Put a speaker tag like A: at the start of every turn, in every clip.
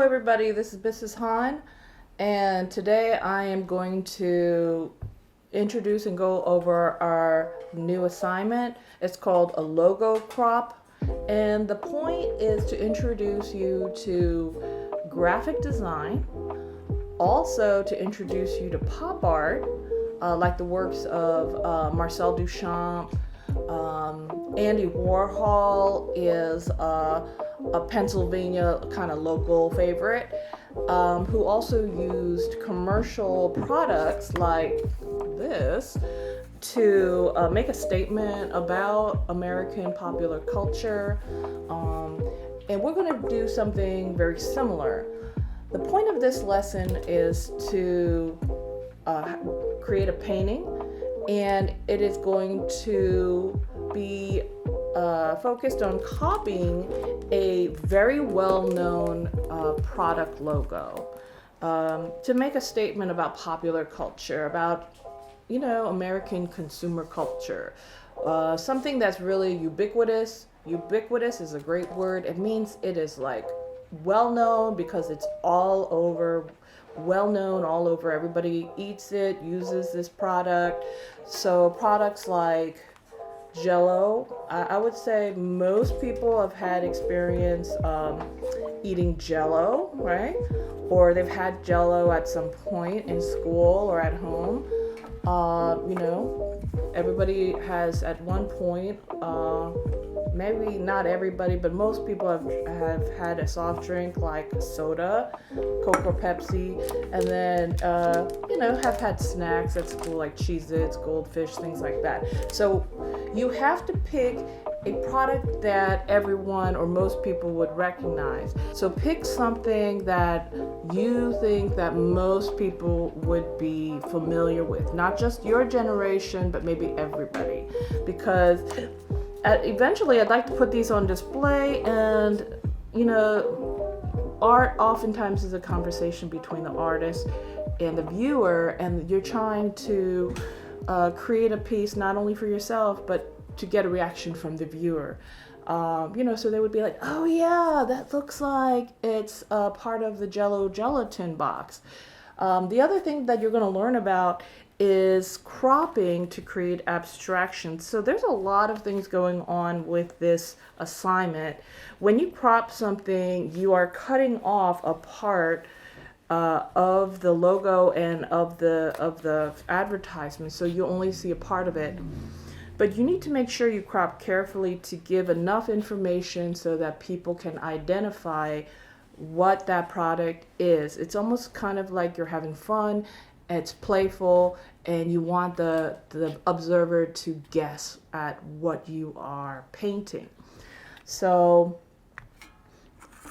A: everybody, this is Mrs. Han, and today I am going to introduce and go over our new assignment. It's called a logo crop, and the point is to introduce you to graphic design, also to introduce you to pop art, like the works of Marcel Duchamp. Andy Warhol is a Pennsylvania kind of local favorite, who also used commercial products like this to make a statement about American popular culture. And we're going to do something very similar. The point of this lesson is to create a painting, and it is going to be focused on copying a very well-known product logo to make a statement about popular culture, about American consumer culture, something that's really ubiquitous. Ubiquitous is a great word. It means it is like well-known because it's all over, well-known all over. Everybody eats it, uses this product. So products like Jell-O, I would say most people have had experience eating Jell-O, right? Or they've had Jell-O at some point in school or at home. Everybody has at one point, maybe not everybody, but most people have had a soft drink like soda, Coke or Pepsi, and then, have had snacks at school like Cheez-Its, Goldfish, things like that. So you have to pick a product that everyone or most people would recognize. So pick something that you think that most people would be familiar with, not just your generation, but maybe everybody. Because eventually I'd like to put these on display, and art oftentimes is a conversation between the artist and the viewer, and you're trying to create a piece not only for yourself, but to get a reaction from the viewer. So they would be like, oh yeah, that looks like it's part of the Jell-O gelatin box. The other thing that you're going to learn about is cropping to create abstractions. So there's a lot of things going on with this assignment. When you crop something, you are cutting off a part of the logo and of the advertisement, so you only see a part of it. But you need to make sure you crop carefully to give enough information so that people can identify what that product is. It's almost kind of like you're having fun, it's playful, and you want the observer to guess at what you are painting. So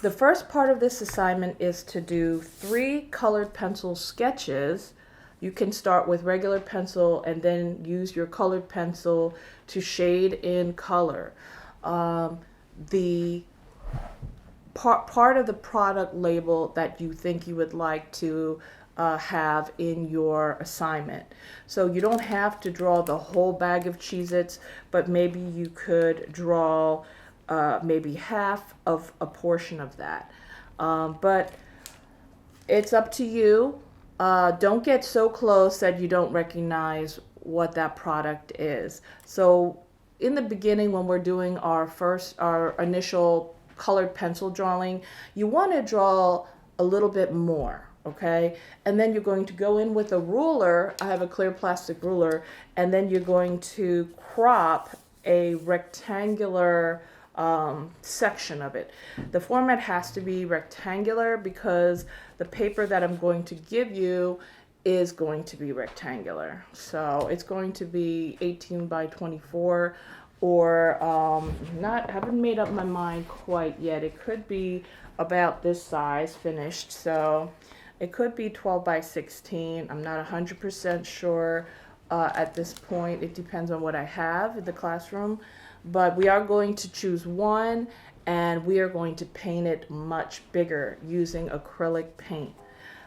A: the first part of this assignment is to do 3 colored pencil sketches. You can start with regular pencil and then use your colored pencil to shade in color. The part of the product label that you think you would like to have in your assignment. So you don't have to draw the whole bag of Cheez-Its, but maybe you could draw maybe half of a portion of that. But it's up to you. Don't get so close that you don't recognize what that product is. So in the beginning, when we're doing our initial colored pencil drawing, you want to draw a little bit more, okay? And then you're going to go in with a ruler. I have a clear plastic ruler, and then you're going to crop a rectangular section of it. The format has to be rectangular because the paper that I'm going to give you is going to be rectangular. So it's going to be 18 by 24, or haven't made up my mind quite yet. It could be about this size finished. So it could be 12 by 16. I'm not 100% sure at this point. It depends on what I have in the classroom. But we are going to choose one, and we are going to paint it much bigger using acrylic paint.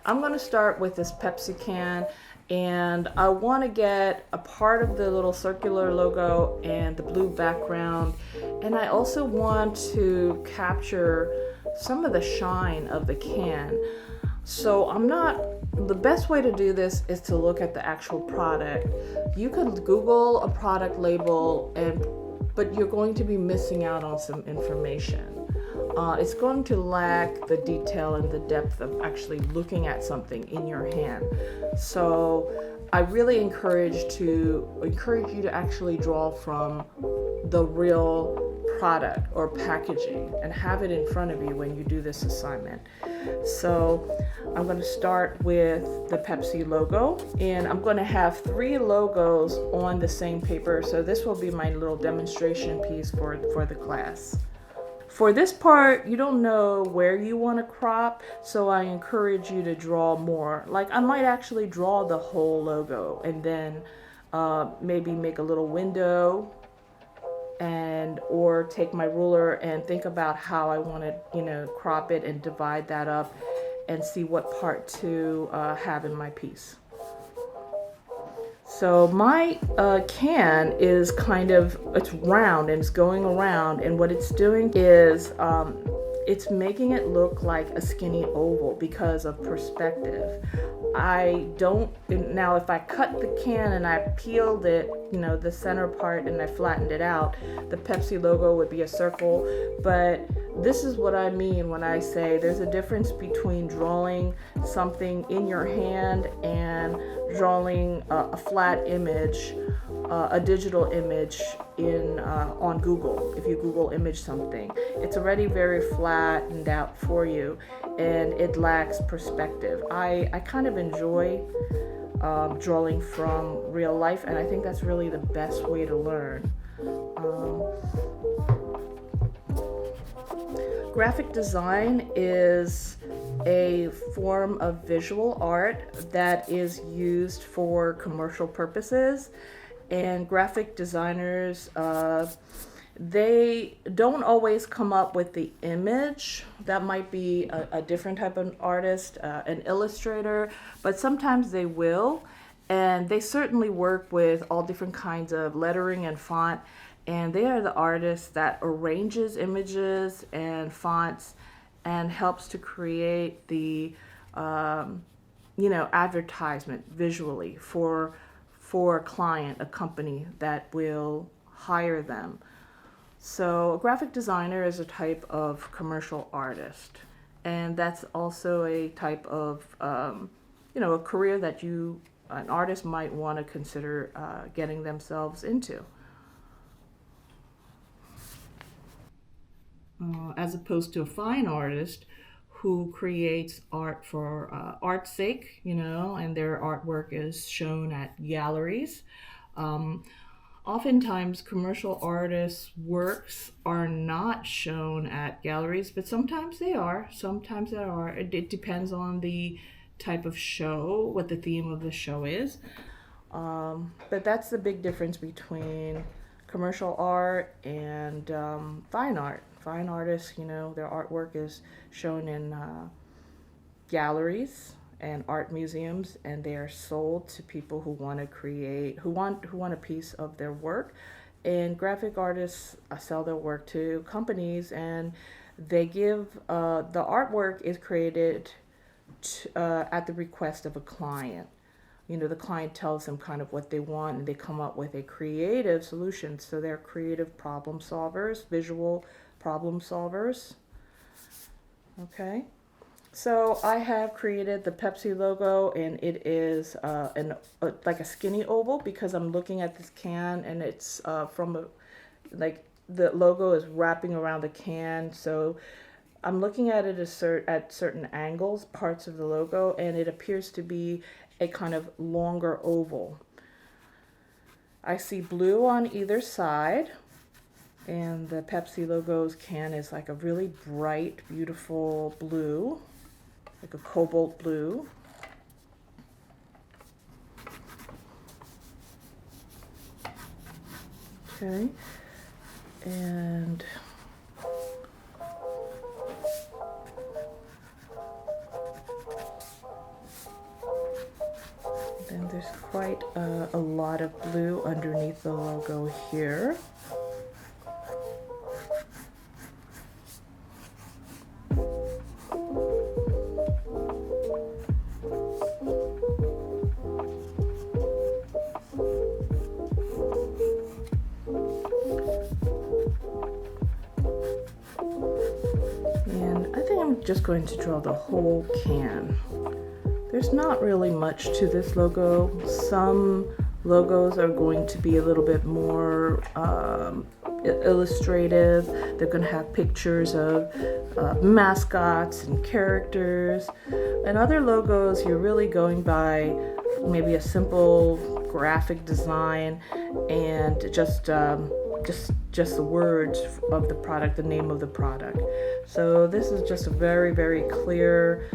A: I'm going to start with this Pepsi can, and I want to get a part of the little circular logo and the blue background, and I also want to capture some of the shine of the can. So the best way to do this is to look at the actual product. You could Google a product label, but you're going to be missing out on some information. It's going to lack the detail and the depth of actually looking at something in your hand. So I really encourage you to actually draw from the real product or packaging and have it in front of you when you do this assignment. So I'm going to start with the Pepsi logo, and I'm going to have 3 logos on the same paper. So this will be my little demonstration piece for the class. For this part, you don't know where you want to crop, so I encourage you to draw more. Like I might actually draw the whole logo and then maybe make a little window or take my ruler and think about how I want to, crop it and divide that up and see what part to have in my piece. So my can is it's round and it's going around, and what it's doing is it's making it look like a skinny oval because of perspective. Now if I cut the can and I peeled it, the center part, and I flattened it out, the Pepsi logo would be a circle. But this is what I mean when I say there's a difference between drawing something in your hand and drawing a flat image, a digital image on Google. If you Google image something, it's already very flattened out for you, and it lacks perspective. I kind of enjoy drawing from real life, and I think that's really the best way to learn. Graphic design is a form of visual art that is used for commercial purposes, and graphic designers they don't always come up with the image. That might be a different type of artist, an illustrator, but sometimes they will, and they certainly work with all different kinds of lettering and font, and they are the artist that arranges images and fonts and helps to create the advertisement visually for a client, a company that will hire them. So a graphic designer is a type of commercial artist, and that's also a type of a career that an artist might want to consider getting themselves into. As opposed to a fine artist who creates art for art's sake, and their artwork is shown at galleries. Oftentimes, commercial artists' works are not shown at galleries, but sometimes they are. It depends on the type of show, what the theme of the show is. But that's the big difference between commercial art and fine art. Fine artists, their artwork is shown in galleries and art museums, and they are sold to people who want a piece of their work. And graphic artists sell their work to companies, and they give the artwork is created at the request of a client. The client tells them kind of what they want, and they come up with a creative solution. So they're creative problem solvers, visual problem solvers. Okay. So I have created the Pepsi logo, and it is like a skinny oval because I'm looking at this can, and it's the logo is wrapping around the can. So I'm looking at it at certain angles, parts of the logo, and it appears to be a kind of longer oval. I see blue on either side, and the Pepsi logo's can is like a really bright, beautiful blue, like a cobalt blue. Okay, and then there's quite a lot of blue underneath the logo here. just going to draw the whole can. There's not really much to this logo. Some logos are going to be a little bit more illustrative. They're going to have pictures of mascots and characters. And other logos, you're really going by maybe a simple graphic design and just the words of the product, the name of the product. So this is just a very, very clear,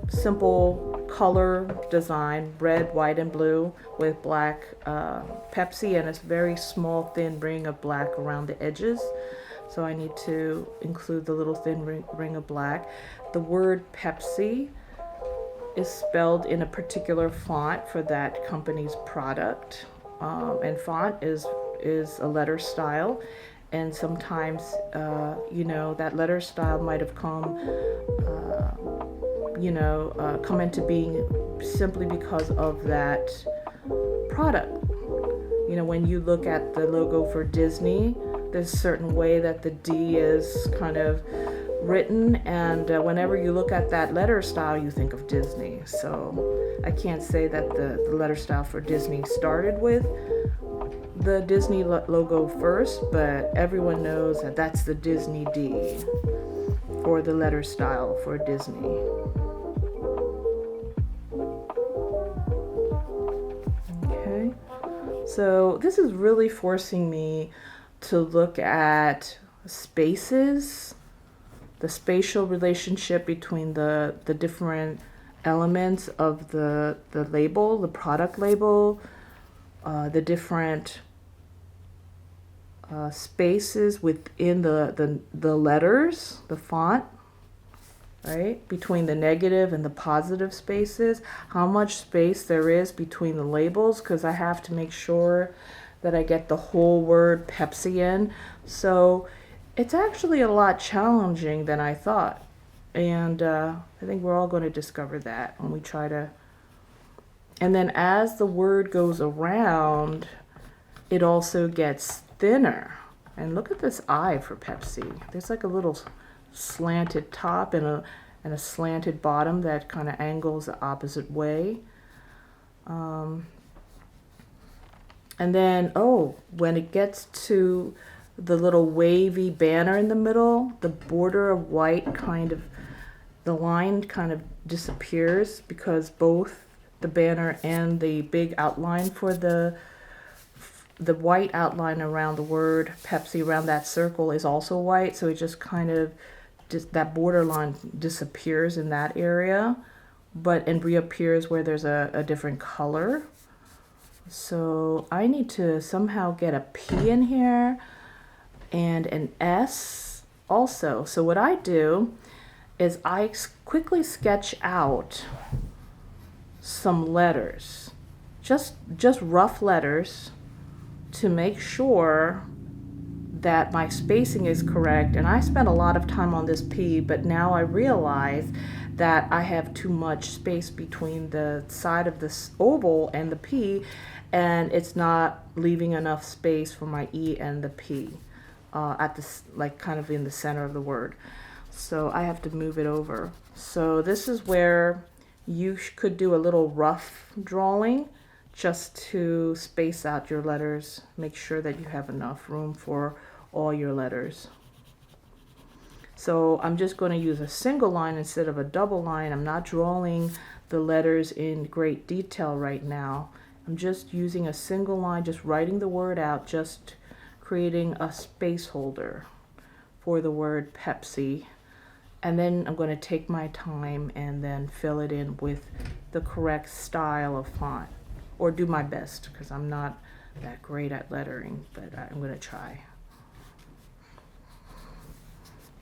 A: simple color design, red, white, and blue with black Pepsi and a very small thin ring of black around the edges. So I need to include the little thin ring of black. The word Pepsi is spelled in a particular font for that company's product. And font is a letter style. And sometimes, that letter style might have come into being simply because of that product. When you look at the logo for Disney, there's a certain way that the D is kind of written, and whenever you look at that letter style, you think of Disney. So I can't say that the letter style for Disney started with the Disney logo first, but everyone knows that that's the Disney D, or the letter style for Disney. Okay, so this is really forcing me to look at spaces, the spatial relationship between the different elements of the label, the product label, the different spaces within the letters, the font, right? Between the negative and the positive spaces, how much space there is between the labels, because I have to make sure that I get the whole word Pepsi in. So it's actually a lot challenging than I thought. And I think we're all going to discover that when we try to. And then as the word goes around, it also gets thinner. And look at this I for Pepsi. There's like a little slanted top and a slanted bottom that kind of angles the opposite way. And then, when it gets to the little wavy banner in the middle, the border of white the line kind of disappears because both the banner and the big outline for the white outline around the word Pepsi, around that circle, is also white. So it just that borderline disappears in that area, and reappears where there's a different color. So I need to somehow get a P in here and an S also. So what I do is I quickly sketch out some letters, just rough letters, to make sure that my spacing is correct. And I spent a lot of time on this P, but now I realize that I have too much space between the side of this oval and the P, and it's not leaving enough space for my E and the P at this, like, kind of in the center of the word. So I have to move it over. So this is where you could do a little rough drawing just to space out your letters. Make sure that you have enough room for all your letters. So I'm just going to use a single line instead of a double line. I'm not drawing the letters in great detail right now. I'm just using a single line, just writing the word out, just creating a space holder for the word Pepsi. And then I'm going to take my time and then fill it in with the correct style of font, or do my best, because I'm not that great at lettering, but I'm going to try.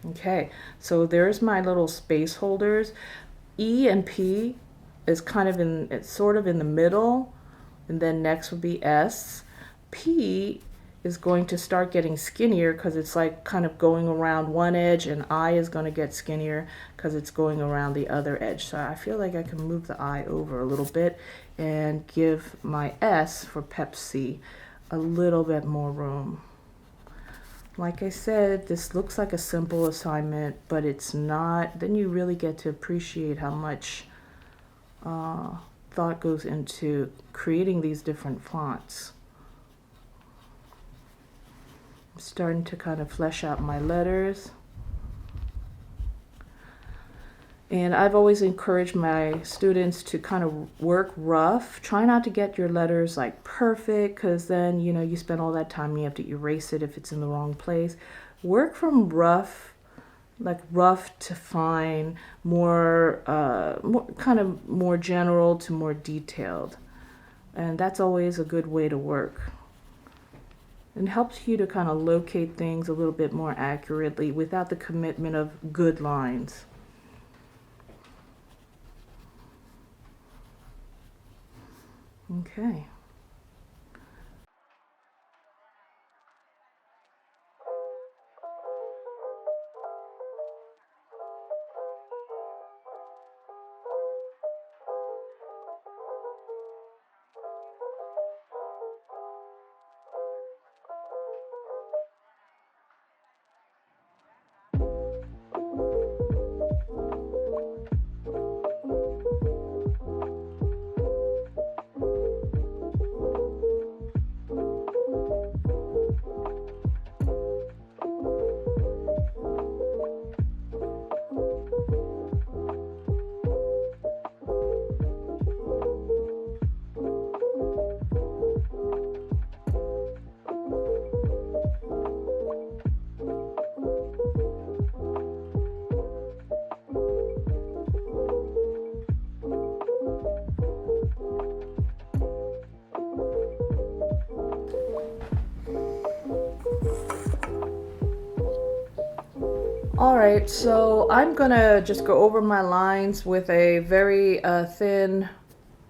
A: Okay, so there's my little space holders. E and P is it's sort of in the middle, and then next would be S. P is going to start getting skinnier because it's like kind of going around one edge, and I is going to get skinnier because it's going around the other edge. So I feel like I can move the I over a little bit and give my S for Pepsi a little bit more room. Like I said, this looks like a simple assignment, but it's not. Then you really get to appreciate how much thought goes into creating these different fonts. I'm starting to kind of flesh out my letters. And I've always encouraged my students to kind of work rough. Try not to get your letters like perfect, because then, you know, you spend all that time and you have to erase it if it's in the wrong place. Work from rough, like rough to fine, more kind of more general to more detailed. And that's always a good way to work. It helps you to kind of locate things a little bit more accurately without the commitment of good lines. Okay. All right, so I'm gonna just go over my lines with a very thin,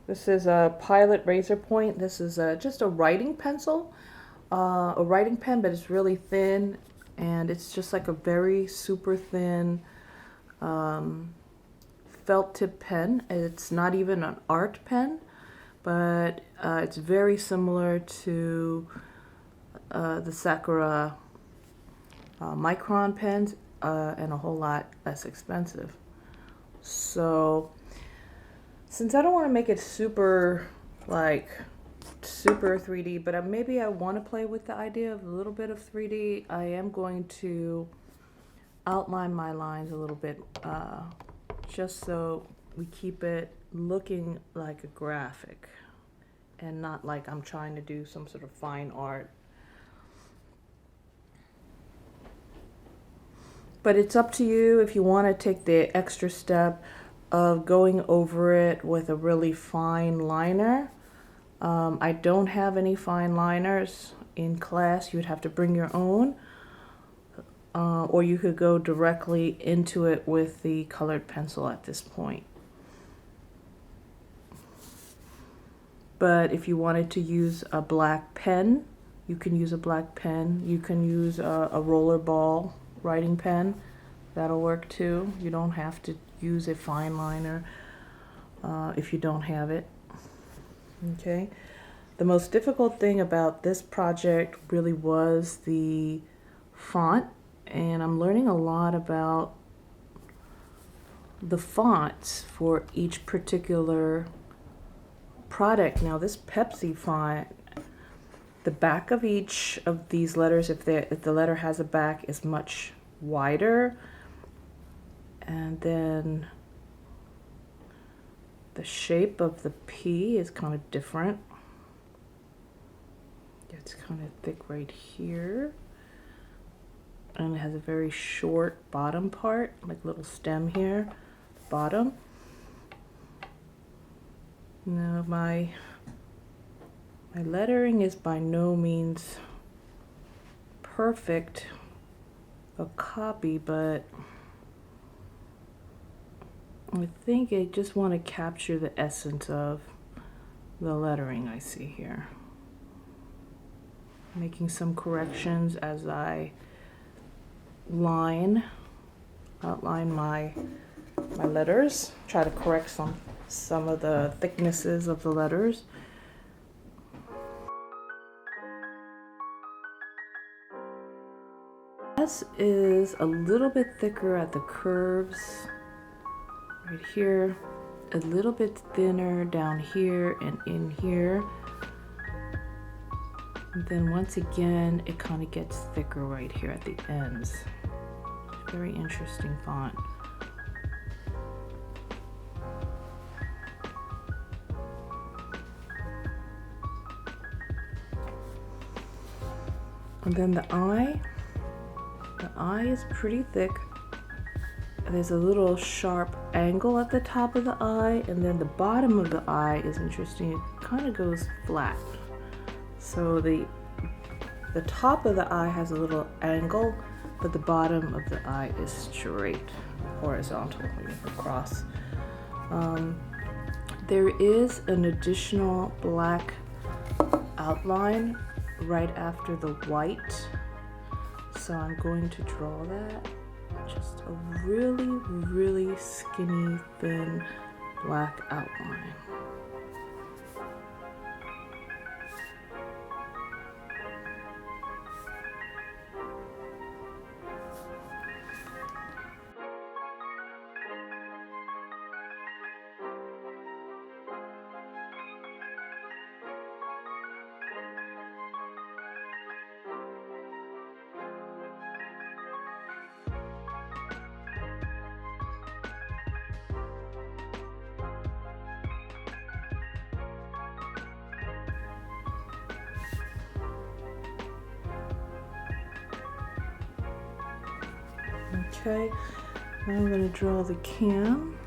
A: this is a Pilot Razor Point. This is just a writing pencil, a writing pen, but it's really thin, and it's just like a very super thin felt tip pen. It's not even an art pen, but it's very similar to the Sakura Micron pens, and a whole lot less expensive. So since I don't want to make it super like super 3D, but maybe I want to play with the idea of a little bit of 3D, I am going to outline my lines a little bit, just so we keep it looking like a graphic and not like I'm trying to do some sort of fine art. But it's up to you if you want to take the extra step of going over it with a really fine liner. I don't have any fine liners in class. You'd have to bring your own, or you could go directly into it with the colored pencil at this point. But if you wanted to use a black pen, you can use a black pen. You can use a rollerball writing pen. That'll work too. You don't have to use a fine liner if you don't have it. Okay. The most difficult thing about this project really was the font, and I'm learning a lot about the fonts for each particular product. Now this Pepsi font, the back of each of these letters, if the letter has a back, is much wider, and then the shape of the P is kind of different. It's kind of thick right here, and it has a very short bottom part, like little stem here, bottom. Now my lettering is by no means perfect a copy, but I think I just want to capture the essence of the lettering I see here. Making some corrections as I outline my letters. Try to correct some of the thicknesses of the letters. This is a little bit thicker at the curves right here, a little bit thinner down here and in here. And then once again, it kind of gets thicker right here at the ends. Very interesting font. And then the eye is pretty thick. There's a little sharp angle at the top of the eye, and then the bottom of the eye is interesting. It kind of goes flat. So the top of the eye has a little angle, but the bottom of the eye is straight, horizontal, across. There is an additional black outline right after the white, so I'm going to draw that. Just a really, really skinny, thin black outline. Okay, now I'm going to draw the cam.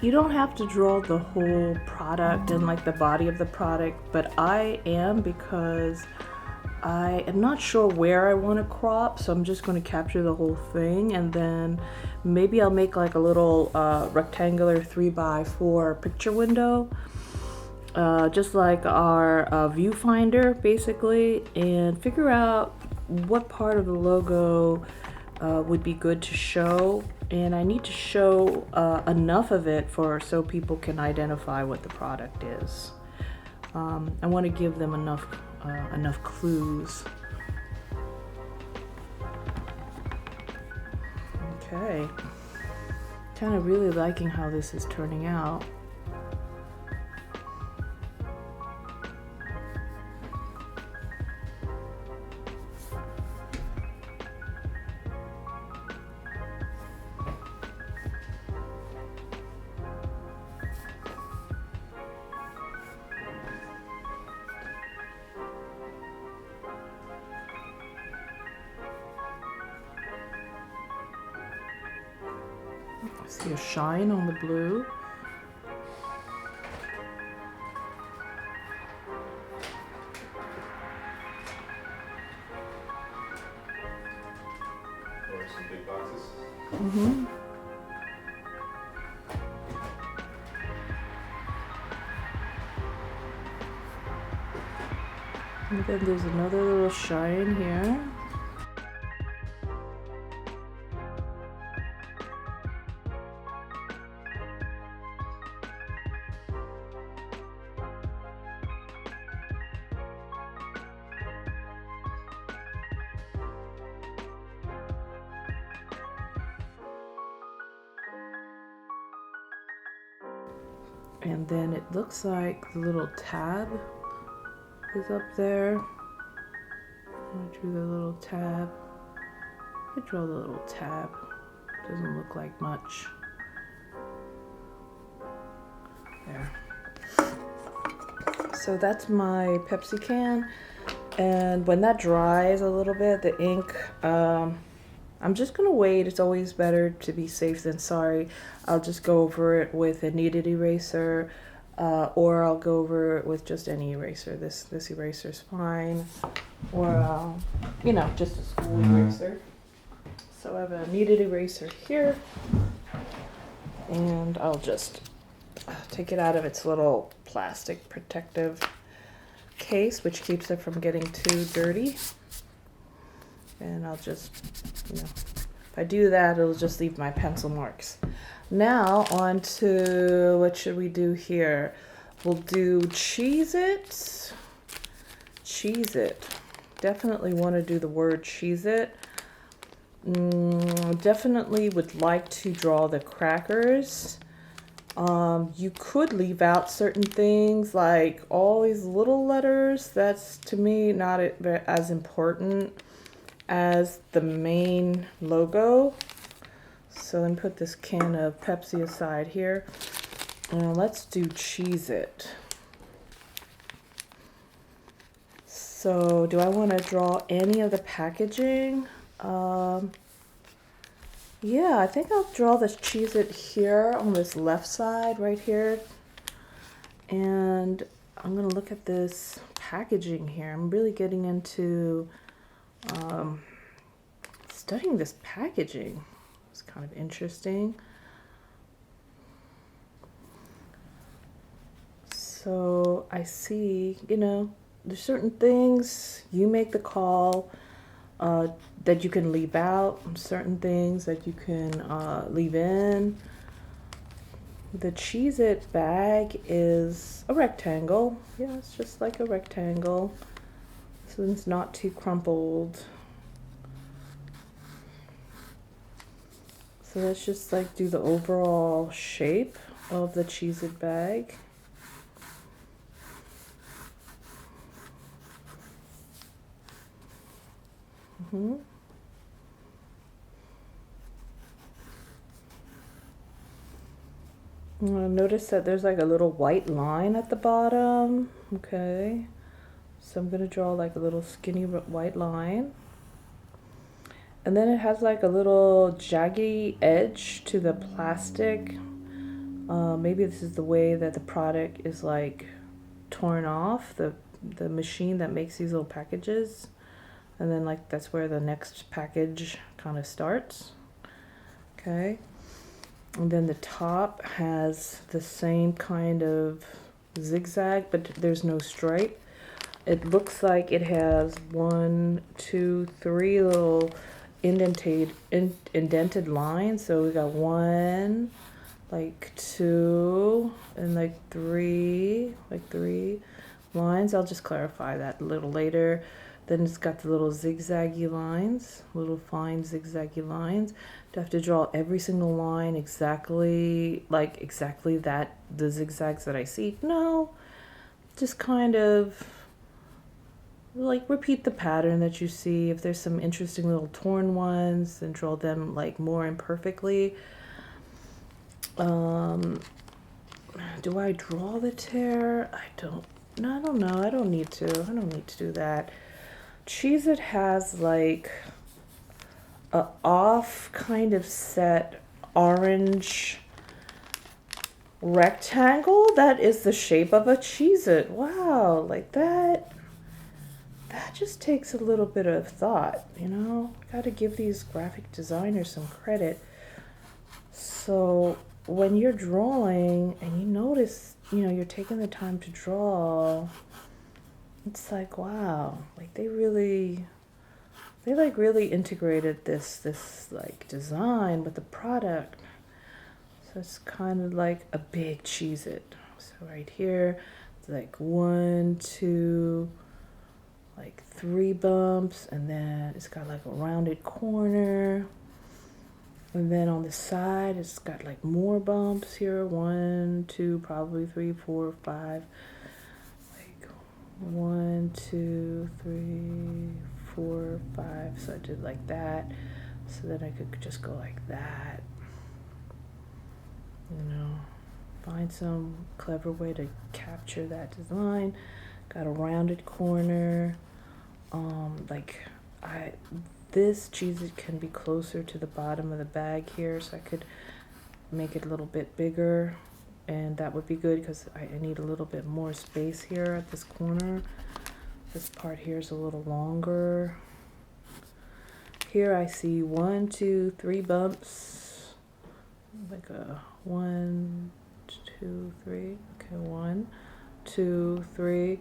A: You don't have to draw the whole product and like the body of the product, but I am, because I am not sure where I want to crop, so I'm just going to capture the whole thing, and then maybe I'll make like a little rectangular 3x4 picture window, just like our viewfinder basically, and figure out what part of the logo would be good to show. And I need to show enough of it so people can identify what the product is. I want to give them enough clues. Okay, kind of really liking how this is turning out. See a shine on the blue.
B: Or some big boxes.
A: Mm-hmm. And then there's another little shine here. And then it looks like the little tab is up there. I drew the little tab. I draw the little tab. Doesn't look like much. There. So that's my Pepsi can. And when that dries a little bit, the ink, I'm just gonna wait. It's always better to be safe than sorry. I'll just go over it with a kneaded eraser, or I'll go over it with just any eraser. This eraser is fine, or you know, just a school eraser. So I have a kneaded eraser here, and I'll just take it out of its little plastic protective case, which keeps it from getting too dirty. And I'll just, you know, if I do that, it'll just leave my pencil marks. Now on to, what should we do here? We'll do Cheez-It. Cheez-It. definitely want to do the word Cheez-It. Definitely would like to draw the crackers. You could leave out certain things like all these little letters. That's to me not as important as the main logo. So let me put this can of Pepsi aside here. Let's do Cheez-It. So do I want to draw any of the packaging? Yeah, I think I'll draw this Cheez-It here on this left side right here. And I'm going to look at this packaging here. I'm really getting into studying this packaging. It's kind of interesting. So I see, there's certain things you make the call that you can leave out, certain things that you can leave in. The Cheez-It bag is a rectangle. Yeah, it's just like a rectangle. So it's not too crumpled. So let's just like do the overall shape of the Cheez-It bag. Notice that there's like a little white line at the bottom. Okay, so I'm gonna draw like a little skinny white line. And then it has like a little jaggy edge to the plastic. Maybe this is the way that the product is like torn off, the machine that makes these little packages. And then like that's where the next package kind of starts. Okay. And then the top has the same kind of zigzag, but there's no stripe. It looks like it has 1, 2, 3 little indented lines. So we got 1, like 2, and like 3 lines. I'll just clarify that a little later. Then it's got the little zigzaggy lines, little fine zigzaggy lines. Do I have to draw every single line exactly that, the zigzags that I see? No, just kind of like repeat the pattern that you see. If there's some interesting little torn ones, then draw them like more imperfectly. Do I draw the tear? I don't know. I don't need to do that. Cheez-It has like a off kind of set orange rectangle that is the shape of a Cheez-It. Wow, like that just takes a little bit of thought, Gotta give these graphic designers some credit. So when you're drawing and you notice, you're taking the time to draw, it's like, wow, like they really integrated this like design with the product. So it's kind of like a big Cheez-It. So right here, it's like 1, 2, like 3 bumps, and then it's got like a rounded corner. And then on the side, it's got like more bumps here. 1, 2, probably 3, 4, 5. Like 1, 2, 3, 4, 5. So I did like that. So then I could just go like that. Find some clever way to capture that design. Got a rounded corner. This Cheez-It can be closer to the bottom of the bag here, so I could make it a little bit bigger, and that would be good because I need a little bit more space here at this corner. This part here is a little longer. Here I see 1, 2, 3 bumps, like a 1, 2, 3. Okay, 1, 2, 3.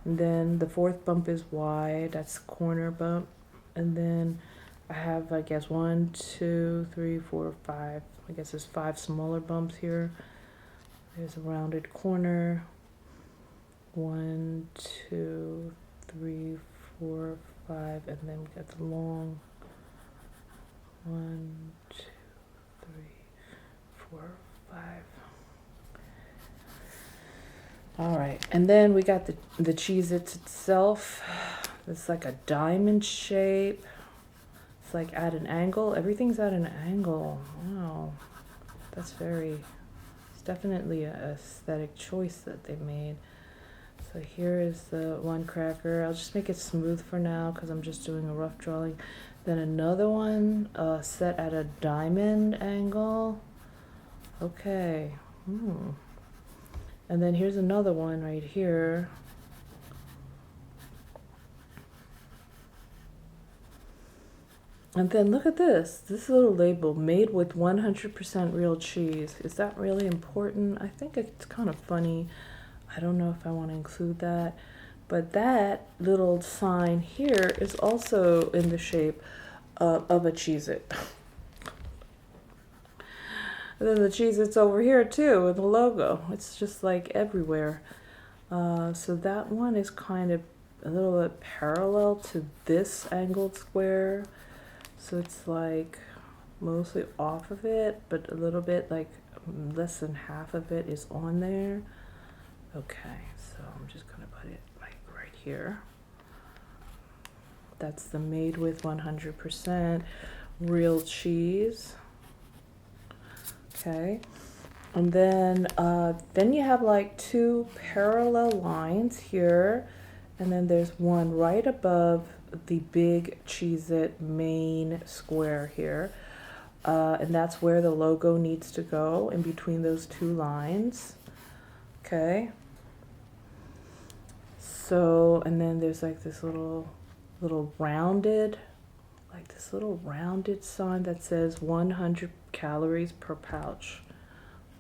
A: And then the 4th bump is wide. That's the corner bump. And then I have, I guess, 1, 2, 3, 4, 5. I guess there's 5 smaller bumps here. There's a rounded corner. 1, 2, 3, 4, 5, and then we got the long 1, 2, 3, 4, 5. All right, and then we got the Cheez-Its itself. It's like a diamond shape. It's like at an angle. Everything's at an angle. Wow, that's it's definitely an aesthetic choice that they made. So here is the one cracker. I'll just make it smooth for now because I'm just doing a rough drawing. Then another one set at a diamond angle. Okay. And then here's another one right here. And then look at this little label, made with 100% real cheese. Is that really important? I think it's kind of funny. I don't know if I want to include that. But that little sign here is also in the shape of a Cheez-It. And then the Cheez-Its over here too with the logo. It's just like everywhere. So that one is kind of a little bit parallel to this angled square. So it's like mostly off of it, but a little bit like less than half of it is on there. Okay, so I'm just gonna put it like right here. That's the made with 100% real cheese. Okay, and then you have like 2 parallel lines here, and then there's one right above the big Cheez-It main square here, and that's where the logo needs to go, in between those 2 lines. Okay, so and then there's like this little rounded, like this little rounded sign that says 100 calories per pouch.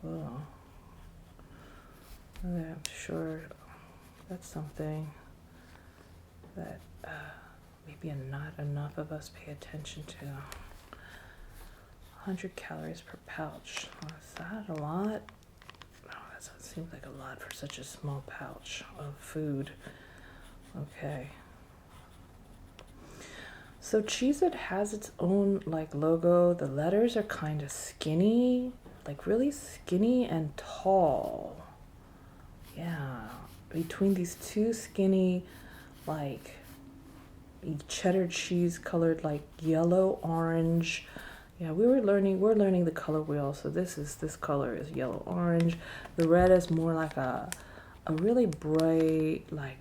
A: Oh, I'm sure that's something that maybe not enough of us pay attention to. 100 calories per pouch. Is that a lot? No, that seems like a lot for such a small pouch of food. Okay. So Cheez-It has its own like logo. The letters are kind of skinny, like really skinny and tall. Yeah, between these 2 skinny, like cheddar cheese colored, like yellow orange. Yeah, we're learning the color wheel. So this color is yellow orange. The red is more like a really bright, like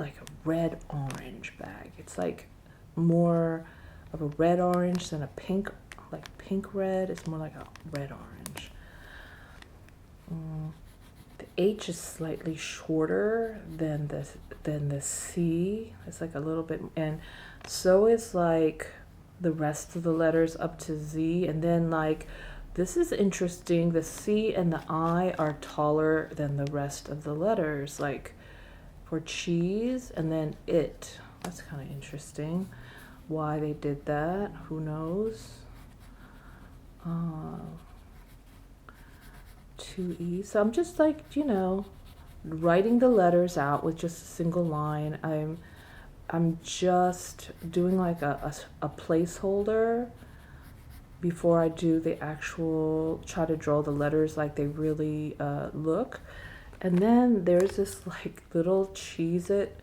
A: a red orange bag. It's like more of a red orange than a pink, like pink red. It's more like a red orange. The H is slightly shorter than the C. It's like a little bit, and so is like the rest of the letters up to Z. And then like this is interesting. The C and the I are taller than the rest of the letters, like for cheese, and then it. That's kind of interesting. Why they did that, who knows? 2E. So I'm just like, writing the letters out with just a single line. I'm just doing like a placeholder before I do the actual, try to draw the letters like they really look. And then there's this like little Cheez-It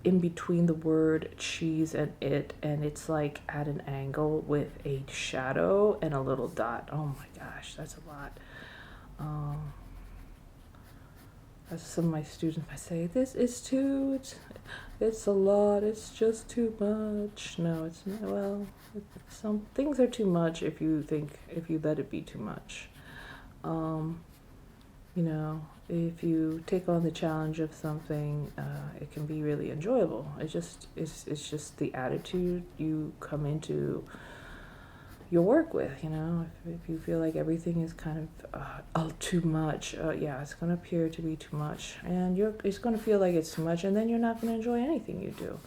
A: in between the word cheese and it, and it's like at an angle with a shadow and a little dot. Oh my gosh, that's a lot. As some of my students might say, this is it's a lot, it's just too much. No, it's not. Well, some things are too much if you let it be too much. If you take on the challenge of something, it can be really enjoyable. It's just the attitude you come into your work with. If you feel like everything is kind of too much, it's going to appear to be too much, and it's going to feel like it's too much, and then you're not going to enjoy anything you do.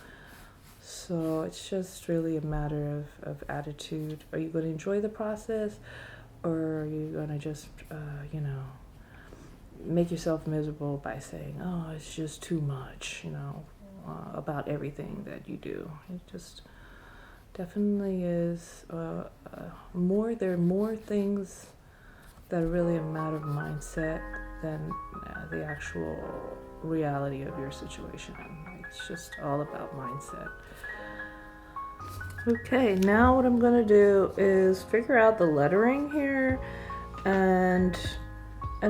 A: So it's just really a matter of attitude. Are you going to enjoy the process, or are you going to just make yourself miserable by saying, oh, it's just too much, about everything that you do. It just definitely is there are more things that are really a matter of mindset than the actual reality of your situation. It's just all about mindset. Okay, now what I'm gonna do is figure out the lettering here and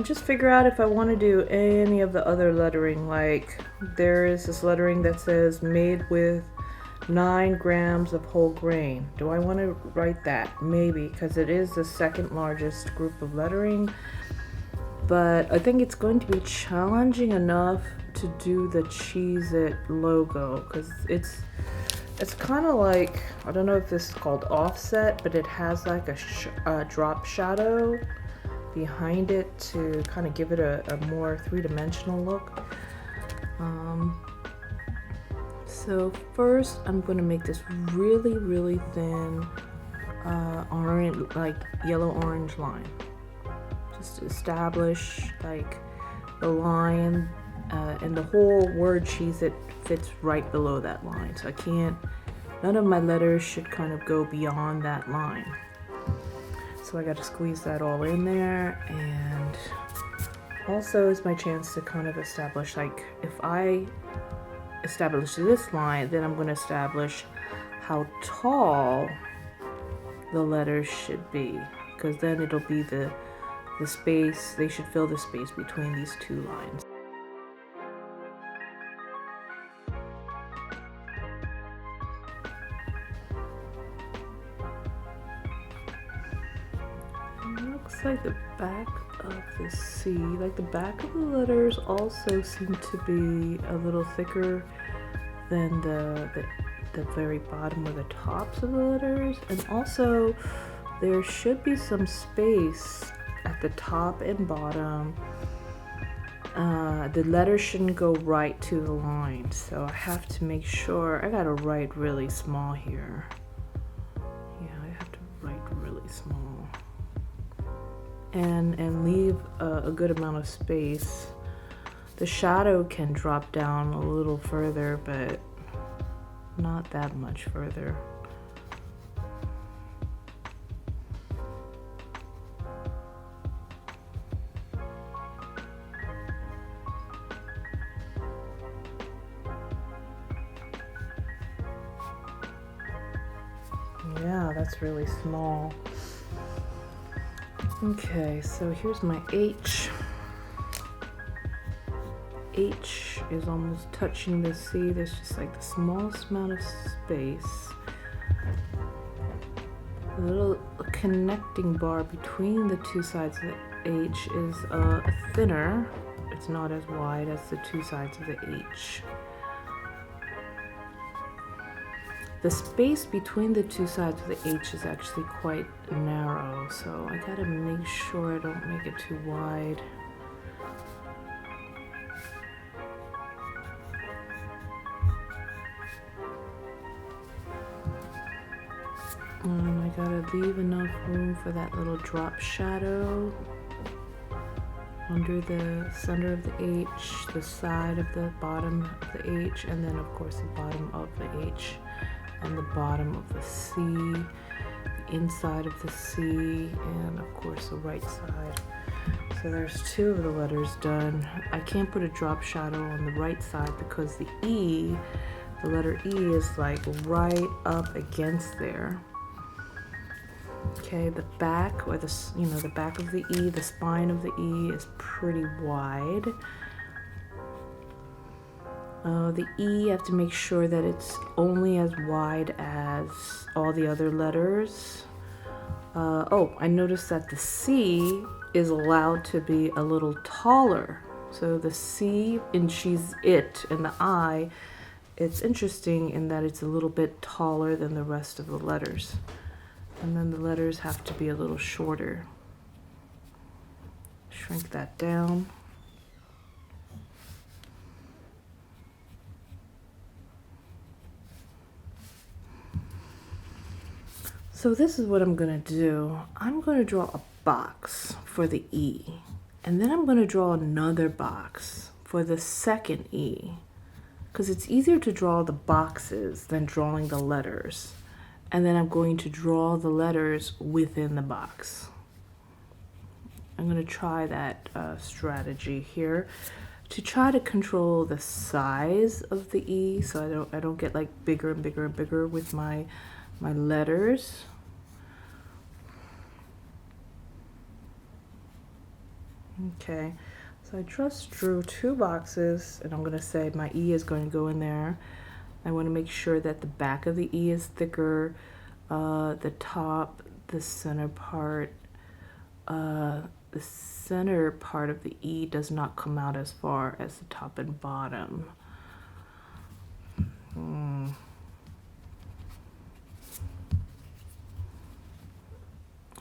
A: just figure out if I want to do any of the other lettering. Like there is this lettering that says made with 9 grams of whole grain. Do I want to write that? Maybe, because it is the second largest group of lettering, but I think it's going to be challenging enough to do the Cheez-It logo, because it's kind of like, I don't know if this is called offset, but it has like a drop shadow behind it to kind of give it a more three-dimensional look. So first I'm going to make this really, really thin orange, like yellow-orange line. Just to establish like the line, and the whole word Cheez-It fits right below that line. So none of my letters should kind of go beyond that line. So I got to squeeze that all in there, and also is my chance to kind of establish, like, if I establish this line, then I'm going to establish how tall the letters should be, because then it'll be the space, they should fill the space between these two lines. Looks like the back of the C, like the back of the letters also seem to be a little thicker than the very bottom or the tops of the letters. And also there should be some space at the top and bottom. The letters shouldn't go right to the line, so I have to make sure I gotta write really small here. Yeah, I have to write really small. And leave a good amount of space. The shadow can drop down a little further, but not that much further. Yeah, that's really small. Okay, so here's my H. H is almost touching the C. There's just like the smallest amount of space. The little connecting bar between the two sides of the H is thinner. It's not as wide as the two sides of the H. The space between the two sides of the H is actually quite narrow, so I gotta make sure I don't make it too wide. And I gotta leave enough room for that little drop shadow under the center of the H, the side of the bottom of the H, and then of course the bottom of the H and the bottom of the C, the inside of the C, and of course the right side. So there's two of the letters done. I can't put a drop shadow on the right side because the E, the letter E, is like right up against there. Okay, the back, or the back of the E, the spine of the E is pretty wide. The E, you have to make sure that it's only as wide as all the other letters. I noticed that the C is allowed to be a little taller. So the C in She's It and the I, it's interesting in that it's a little bit taller than the rest of the letters. And then the letters have to be a little shorter. Shrink that down. So this is what I'm gonna do. I'm gonna draw a box for the E, and then I'm gonna draw another box for the second E, because it's easier to draw the boxes than drawing the letters. And then I'm going to draw the letters within the box. I'm going to try that strategy here to try to control the size of the E, so I don't get like bigger and bigger and bigger with my letters. Okay, so I just drew 2 boxes, and I'm going to say my E is going to go in there. I want to make sure that the back of the E is thicker, the top, the center part of the E does not come out as far as the top and bottom.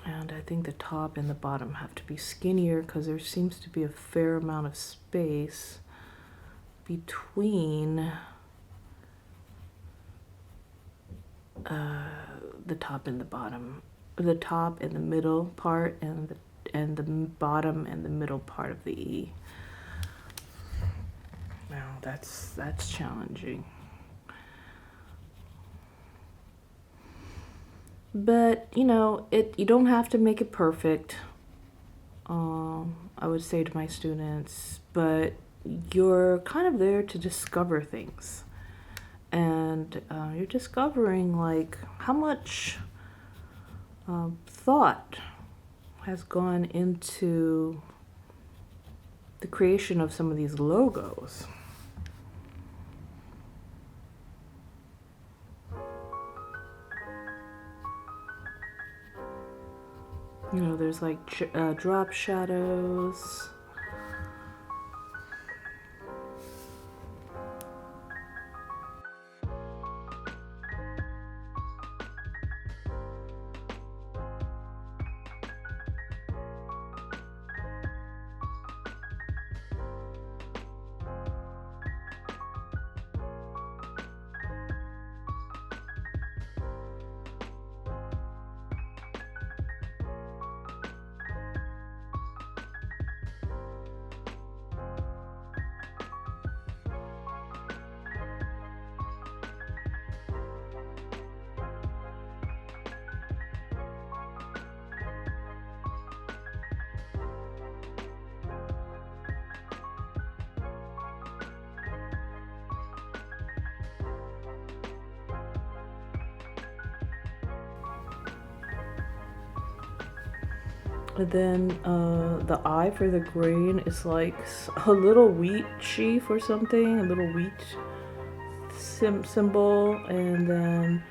A: And I think the top and the bottom have to be skinnier because there seems to be a fair amount of space between the top and the bottom, the top and the middle part, and the bottom and the middle part of the E. Now that's challenging. But you know, you don't have to make it perfect. I would say to my students, but you're kind of there to discover things, and you're discovering like how much thought has gone into the creation of some of these logos. You know, there's like drop shadows. And then the I for the green is like a little wheat sheaf or something, a little wheat symbol, and then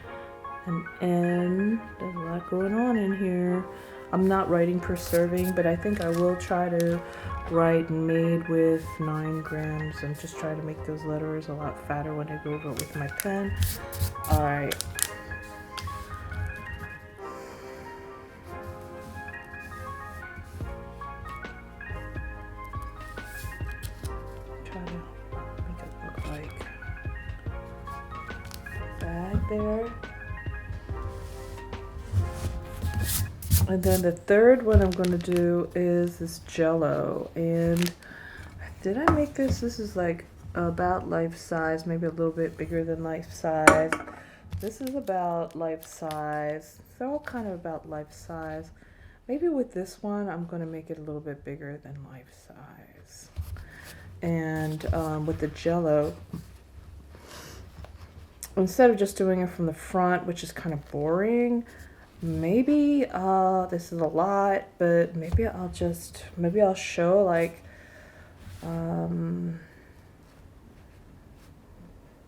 A: an N. There's a lot going on in here. I'm not writing per serving, but I think I will try to write made with 9 grams and just try to make those letters a lot fatter when I go over it with my pen. All right. There. And then the third one I'm going to do is this Jello. And did I make this? This is like about life size, maybe a little bit bigger than life size. This is about life size. They're all kind of about life size. Maybe with this one, I'm going to make it a little bit bigger than life size. And with the Jello, instead of just doing it from the front, which is kind of boring, maybe this is a lot, but maybe I'll show like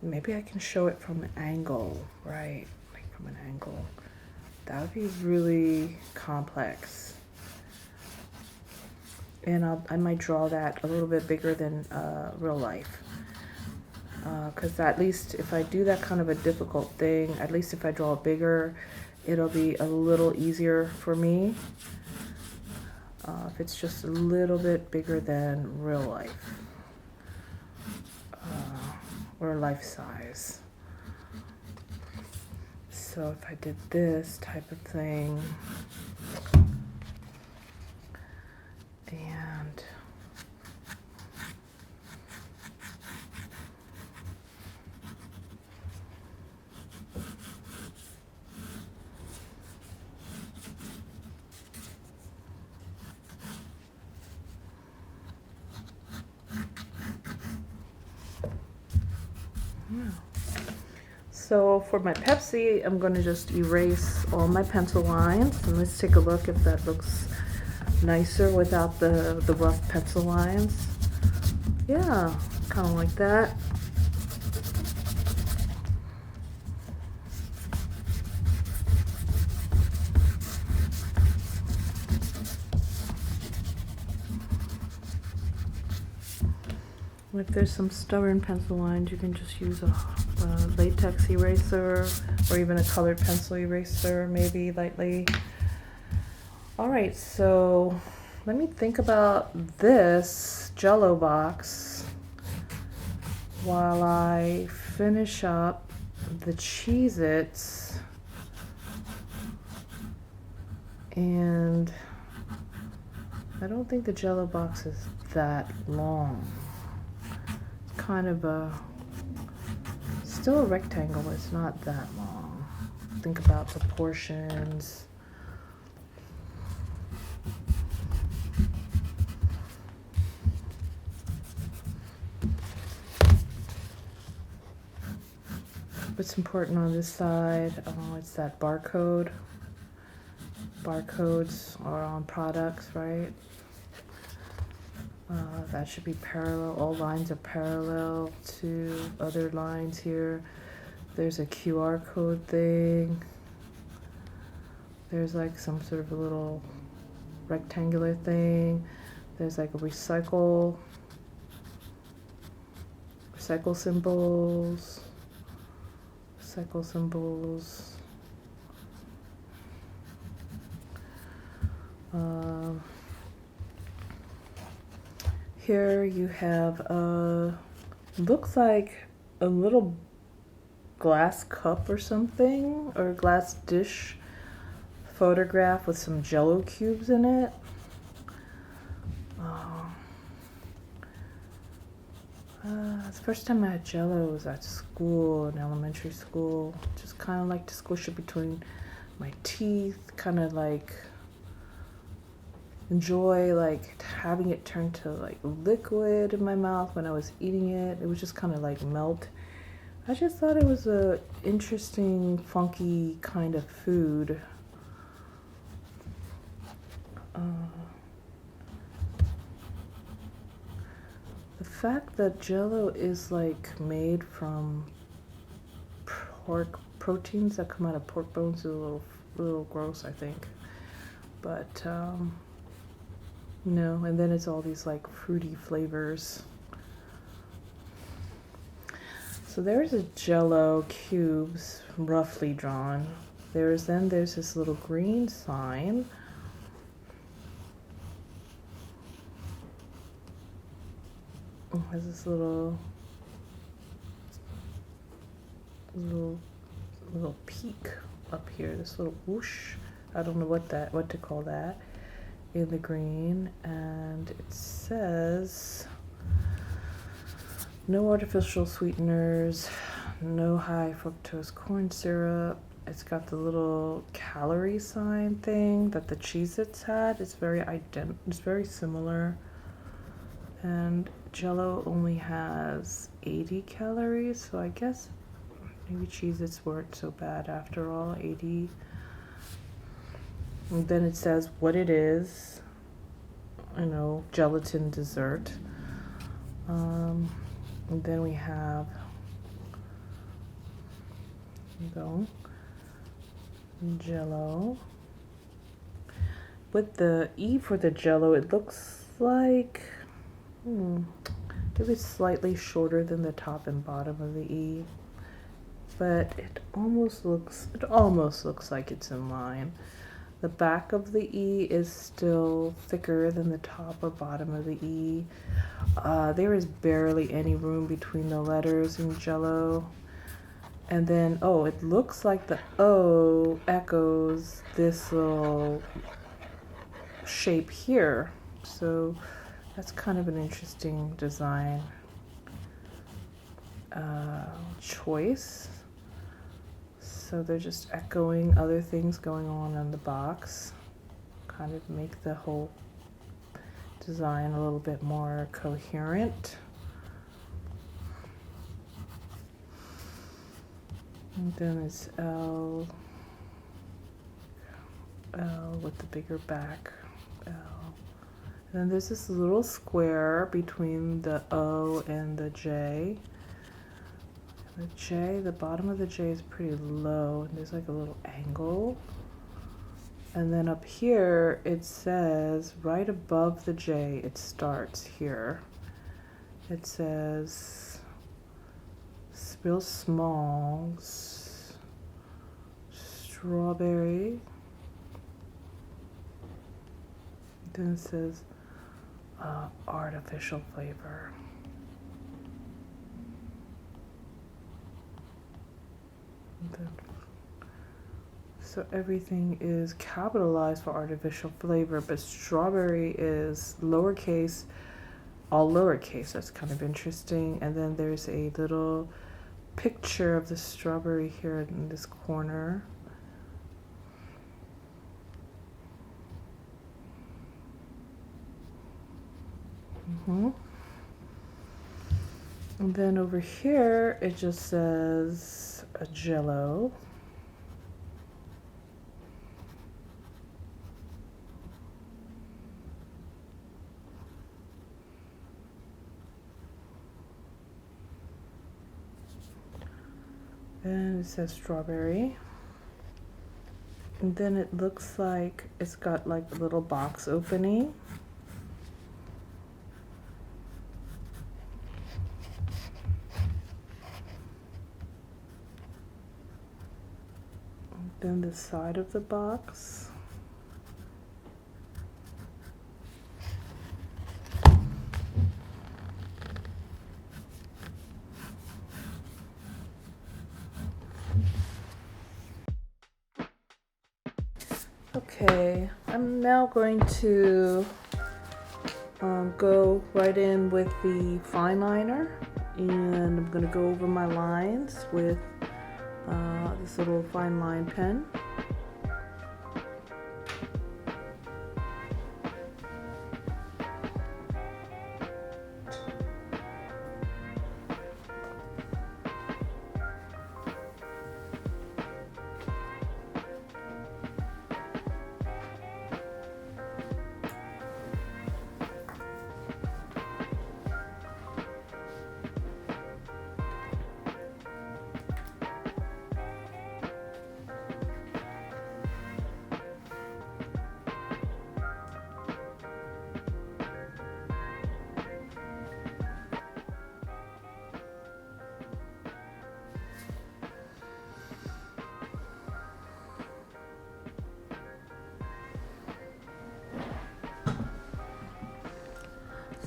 A: maybe I can show it from an angle, right? Like from an angle. That would be really complex. And I might draw that a little bit bigger than real life. Because at least if I do that kind of a difficult thing, at least if I draw it bigger, it'll be a little easier for me. If it's just a little bit bigger than real life or life size. So if I did this type of thing, and Yeah. So for my Pepsi, I'm going to just erase all my pencil lines. And let's take a look if that looks nicer without the rough pencil lines. Yeah, kind of like that. If there's some stubborn pencil lines, you can just use a latex eraser or even a colored pencil eraser, maybe lightly. All right, so let me think about this Jell-O box while I finish up the Cheez-Its. And I don't think the Jell-O box is that long. Kind of still a rectangle, but it's not that long. Think about proportions. What's important on this side? It's that barcode. Barcodes are on products, right? That should be parallel. All lines are parallel to other lines here. There's a QR code thing. There's like some sort of a little rectangular thing. There's like a recycle symbols. Recycle symbols. Here you have looks like a little glass cup or something, or a glass dish photograph with some Jell-O cubes in it. It's the first time I had Jell-O was at school, in elementary school. Just kind of like to squish it between my teeth, kind of like enjoy like having it turn to like liquid in my mouth when I was eating it. It was just kind of like melt. I just thought it was a interesting, funky kind of food. The fact that Jell-O is like made from pork proteins that come out of pork bones is a little gross, I think. But no, and then it's all these like fruity flavors. So there's a Jell-O cubes roughly drawn. There's this little green sign. It has this little peak up here, this little whoosh. I don't know what to call that, in the green, and it says no artificial sweeteners, no high fructose corn syrup. It's got the little calorie sign thing that the Cheez-Its had. It's very similar. And Jell-O only has 80 calories, so I guess maybe Cheez-Its weren't so bad after all, 80. And then it says what it is. Gelatin dessert. And then we have, Jell-O. With the E for the Jell-O, it looks like maybe it's slightly shorter than the top and bottom of the E, but it almost looks like it's in line. The back of the E is still thicker than the top or bottom of the E. There is barely any room between the letters in Jell-O. And then, it looks like the O echoes this little shape here. So that's kind of an interesting design choice. So they're just echoing other things going on the box, kind of make the whole design a little bit more coherent. And then it's L with the bigger back, L. And then there's this little square between the O and the J. The J, the bottom of the J is pretty low, and there's like a little angle. And then up here, it says, right above the J, it starts here. It says, it's real small, strawberry. Then it says, artificial flavor. So everything is capitalized for artificial flavor, but strawberry is lowercase, all lowercase. That's kind of interesting. And then there's a little picture of the strawberry here in this corner. And then over here, it just says a Jello. And it says strawberry. And then it looks like it's got like a little box opening. And then the side of the box. Okay, I'm now going to go right in with the fine liner, and I'm going to go over my lines with this little fine line pen.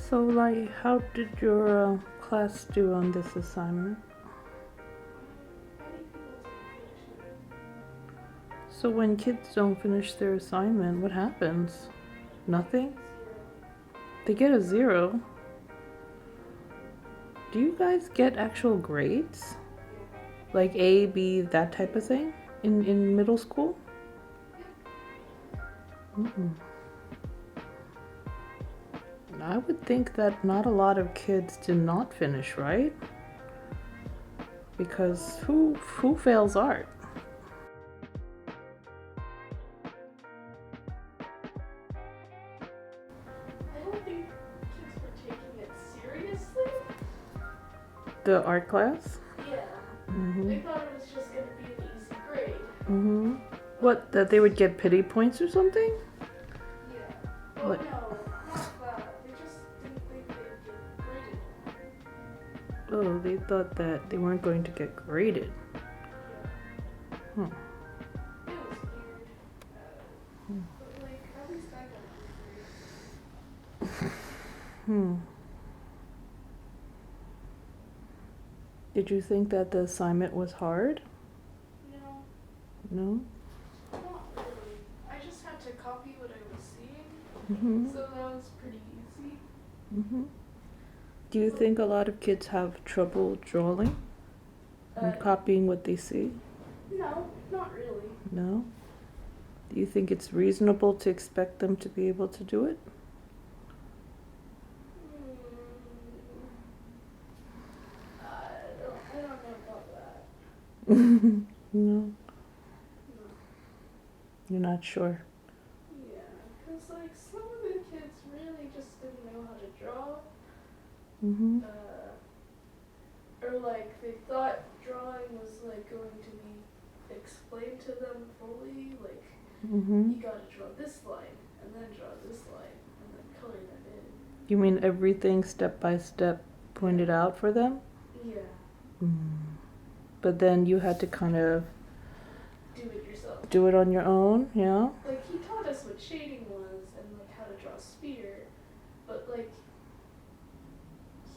A: So, like, how did your class do on this assignment? So when kids don't finish their assignment, what happens? Nothing? They get a 0. Do you guys get actual grades? Like A, B, that type of thing in middle school? I would think that not a lot of kids did not finish, right? Because who fails art?
B: I don't think kids were taking it seriously.
A: The art class?
B: Yeah. They thought it was just going to be an easy grade.
A: What, that they would get pity points or something?
B: Yeah. Well,
A: What?
B: no, not that. They just didn't think they'd get graded.
A: Oh, they thought that they weren't going to get graded.
B: Yeah. It was weird. But, like, at least I got a good grade.
A: Did you think that the assignment was hard?
B: No,
A: No?
B: not really. I just had to copy what I was seeing, so that was pretty easy.
A: Do you think a lot of kids have trouble drawing and copying what they see?
B: No, not really.
A: No? Do you think it's reasonable to expect them to be able to do it?
B: I don't know about that.
A: No,
B: No.
A: you're not sure.
B: Yeah, because like some of the kids really just didn't know how to draw.
A: Mhm.
B: Or like they thought drawing was like going to be explained to them fully. Like
A: Mhm.
B: you gotta draw this line and then draw this line and then color them in.
A: You mean everything step by step pointed out for them?
B: Yeah,
A: Mm. But then you had to kind of
B: do it yourself.
A: do it on your own, yeah?
B: Like he taught us what shading was and like how to draw a spear, but like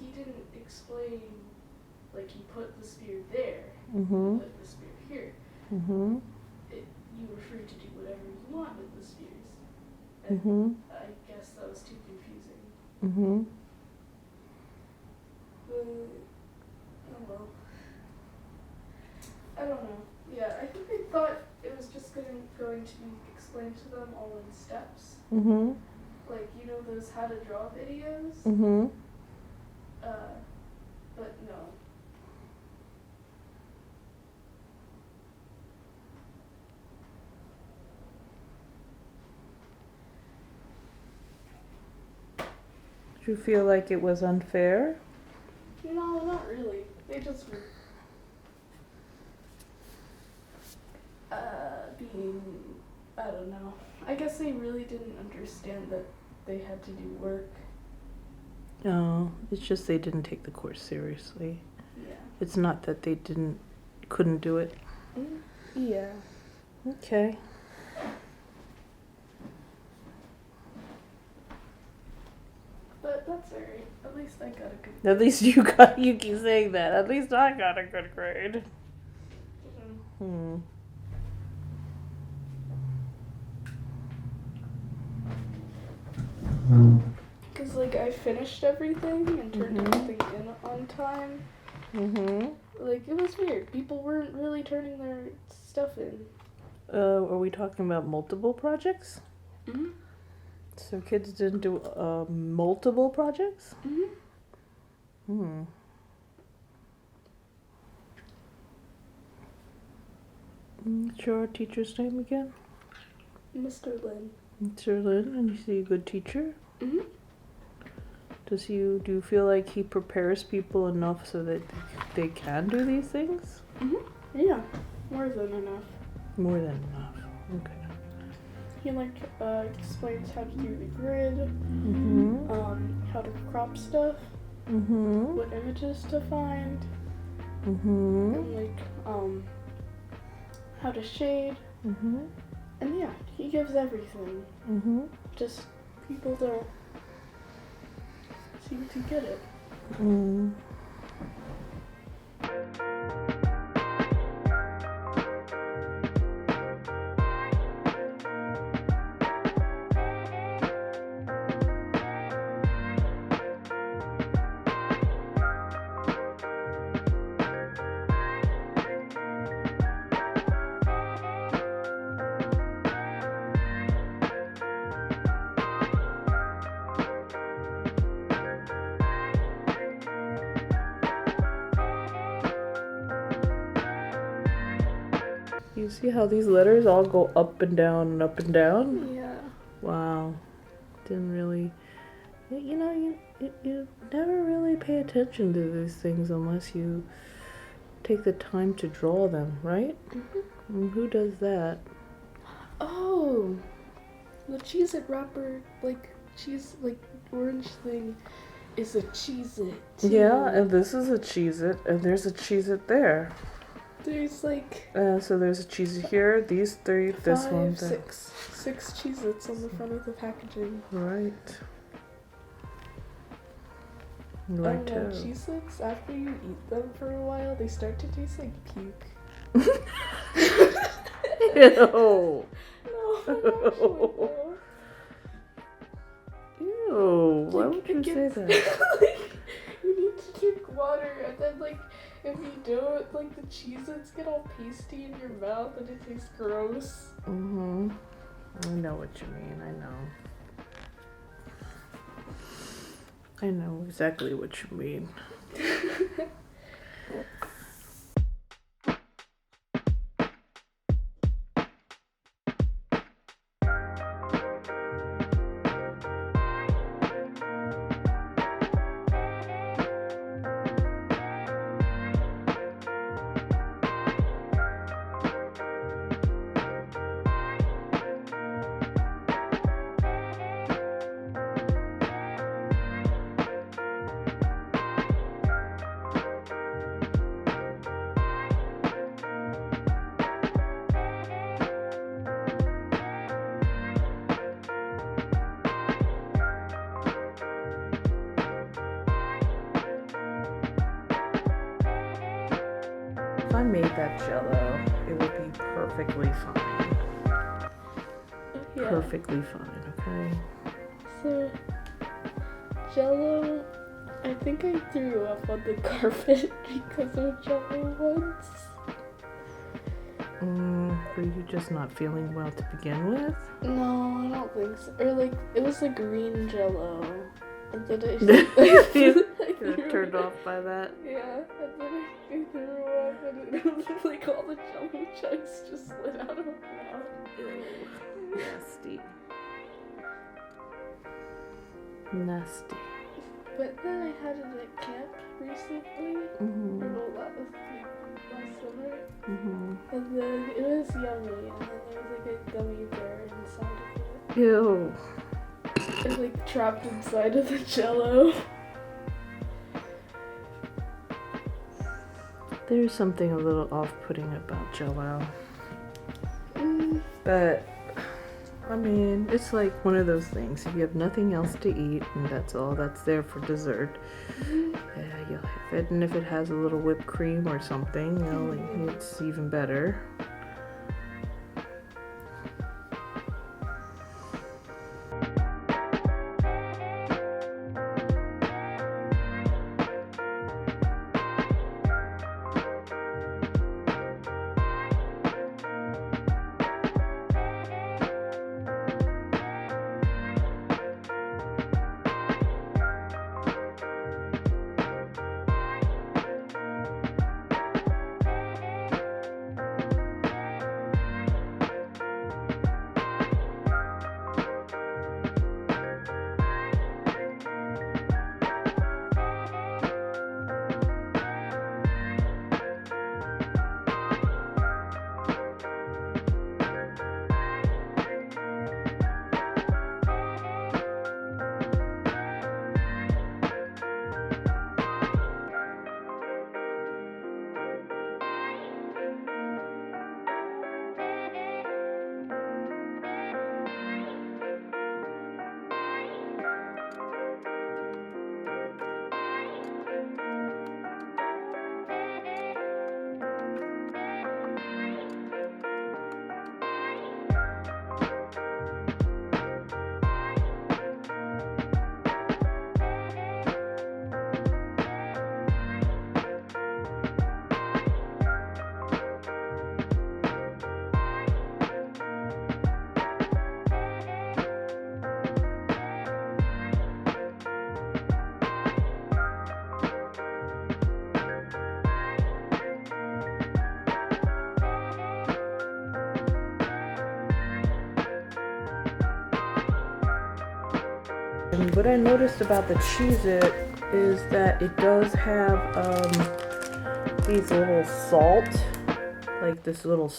B: he didn't explain like you put the spear there,
A: Mhm.
B: you put the spear here.
A: Mhm.
B: You were free to do whatever you want with the spears. And
A: Mhm.
B: I guess that was too confusing.
A: Mhm.
B: Oh well. I don't know. Yeah, I think they thought it was just going to be explained to them all in steps.
A: Mhm.
B: Like, you know those how to draw videos?
A: Mhm.
B: But no.
A: Did you feel like it was unfair?
B: No, not really. They just were being, I don't know. I guess they really didn't understand that they had to do work.
A: No, it's just they didn't take the course seriously.
B: Yeah.
A: It's not that they couldn't do it.
B: Yeah.
A: Okay.
B: But that's alright. At least I got a good
A: At least you keep saying that. At least I got a good grade. Hmm.
B: Because, like, I finished everything and turned
A: Mhm.
B: everything in on time.
A: Mhm.
B: Like, it was weird. People weren't really turning their stuff in.
A: Are we talking about multiple projects?
B: Mm-hmm.
A: So kids didn't do multiple projects?
B: Mm-hmm.
A: Hmm. What's your teacher's name again?
B: Mr. Lin.
A: Mr. Lin, and is he a good teacher?
B: Mm-hmm.
A: Do you feel like he prepares people enough so that they can do these things?
B: Mm-hmm. Yeah. More than enough.
A: More than enough. Okay.
B: He, like, explains how to do the grid,
A: Mhm.
B: how to crop stuff,
A: Mhm.
B: what images to find,
A: Mhm.
B: and, like, how to shade.
A: Mhm.
B: And yeah, he gives everything.
A: Mhm.
B: Just people don't seem to get it.
A: Mm. You see how these letters all go up and down and up and down?
B: Yeah.
A: Wow. Didn't really. You know, you never really pay attention to these things unless you take the time to draw them, right?
B: Mm-hmm.
A: Who does that?
B: Oh, the Cheez-It wrapper, like cheese, like orange thing, is a Cheez-It. Too.
A: Yeah, and this is a Cheez-It, and there's a Cheez-It there.
B: There's like.
A: So there's a Cheez-It here, these three, this one, there.
B: Six Cheez-Its on the front of the packaging.
A: Right.
B: I
A: Right
B: don't know,
A: too.
B: Cheez-Its, after you eat them for a while, they start to taste like puke.
A: Ew.
B: No, actually, no.
A: Ew. Why
B: Like,
A: would you
B: it
A: say
B: gets-
A: that?
B: like, you need to drink water, and then, like, if you don't, like, the Cheez-Its get all pasty in your mouth, and it tastes gross.
A: Mm-hmm. I know what you mean. I know exactly what you mean. if I made that Jell-O, it would be perfectly fine.
B: Yeah.
A: Perfectly fine, okay?
B: So, Jell-O, I think I threw up on the carpet because of Jell-O once.
A: Were you just not feeling well to begin with?
B: No, I don't think so. Or like, it was the green Jell-O. And then
A: You
B: I
A: were turned off by that?
B: Yeah, and then I threw up and it was like all the Jell-O chunks just slid out of my mouth.
A: Ew. Nasty. Nasty.
B: But then I had it at camp recently.
A: Mm-hmm.
B: Well, that was like last summer.
A: Mm-hmm.
B: And then it was yummy, and then there was like a gummy bear inside of it.
A: Ew.
B: It was like trapped inside of the Jell-O.
A: There's something a little off-putting about Jell-O.
B: Mm.
A: But, I mean, it's like one of those things. If you have nothing else to eat and that's all that's there for dessert, yeah, you'll have it. And if it has a little whipped cream or something, you know, like, it's even better. And what I noticed about the Cheez-It is that it does have these little salt, like these little,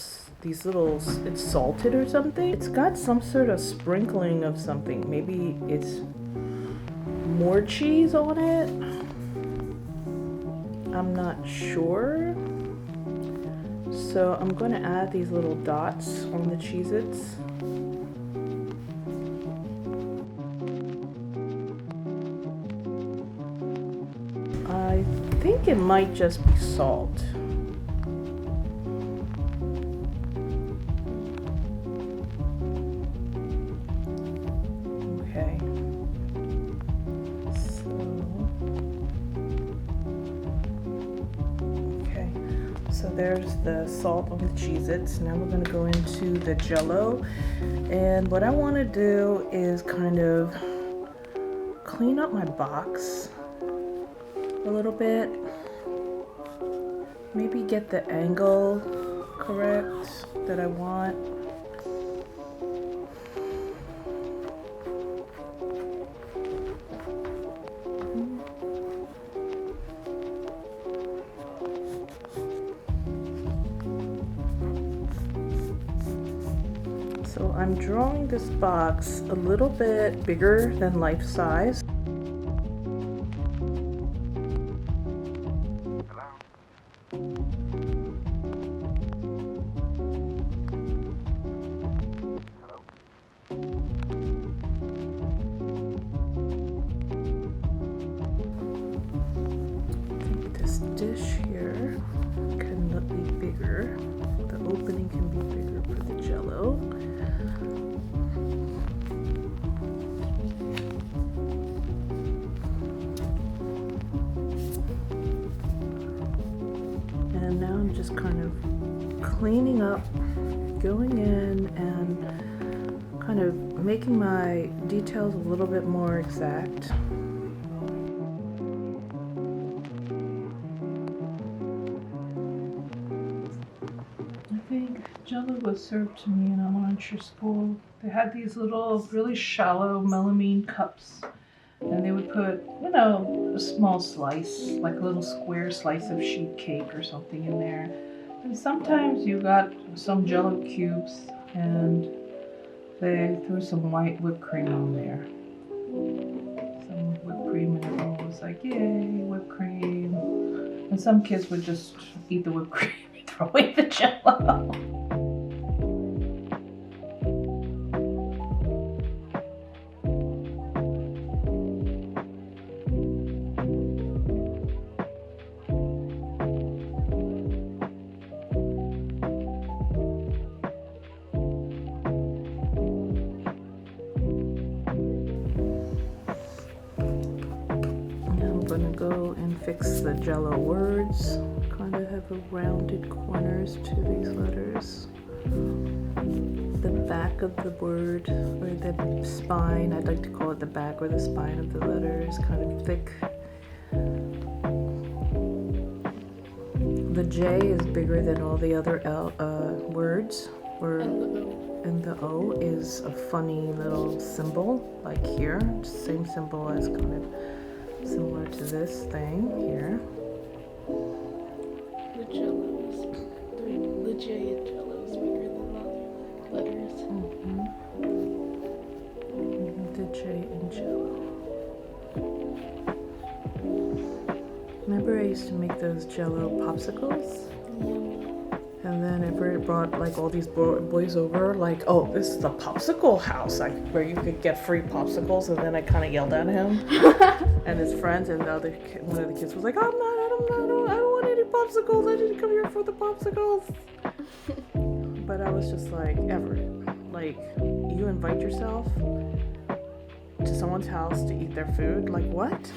A: it's salted or something. It's got some sort of sprinkling of something. Maybe it's more cheese on it. I'm not sure. So I'm going to add these little dots on the Cheez-Its. I think it might just be salt. Okay. So there's the salt on the Cheez-Its. Now we're going to go into the Jell-O. And what I want to do is kind of clean up my box a little bit. Maybe get the angle correct that I want. So I'm drawing this box a little bit bigger than life size. This dish here can be now I'm just kind of cleaning up, going in and kind of making my details a little bit more exact. I think Jello was served to me in elementary school. They had these little, really shallow melamine cups, and they would put, you know, a small slice, like a little square slice of sheet cake or something in there. And sometimes you got some Jello cubes, and they threw some white whipped cream on there. Some whipped cream, and everyone was like, yay, whipped cream. And some kids would just eat the whipped cream and throw away the Jello. I'm gonna go and fix the Jello words. Kind of have a rounded corners to these letters. The back of the word, or the spine, I'd like to call it the back or the spine of the letter, is kind of thick. The J is bigger than all the other words. And the O is a funny little symbol, like here. Same symbol as kind of similar to this thing here.
B: The Jello is, the J in Jello is bigger than the other letters.
A: The J in Jello. Remember I used to make those Jello popsicles? And then I brought like all these boys over, like, oh, this is the popsicle house, like where you could get free popsicles. And then I kind of yelled at him and his friends, and one of the kids was like, I don't want any popsicles. I didn't come here for the popsicles. But I was just like, Everett, like, you invite yourself to someone's house to eat their food? Like, what?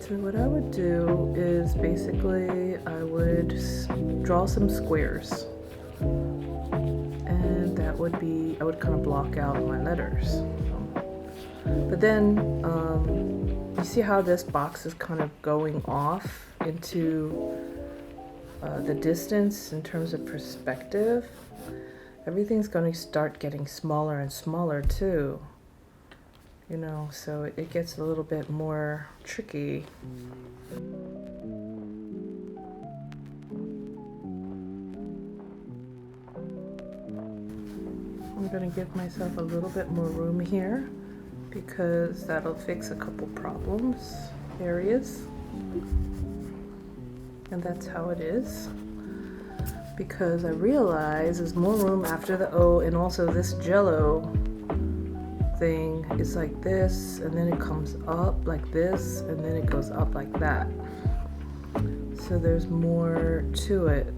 A: So what I would do is basically I would draw some squares, and that would be, I would kind of block out my letters. But then you see how this box is kind of going off into the distance in terms of perspective? Everything's going to start getting smaller and smaller too. You know, so it gets a little bit more tricky. I'm gonna give myself a little bit more room here because that'll fix a couple areas. And that's how it is. Because I realize there's more room after the O, and also this Jello thing is like this, and then it comes up like this, and then it goes up like that. So there's more to it.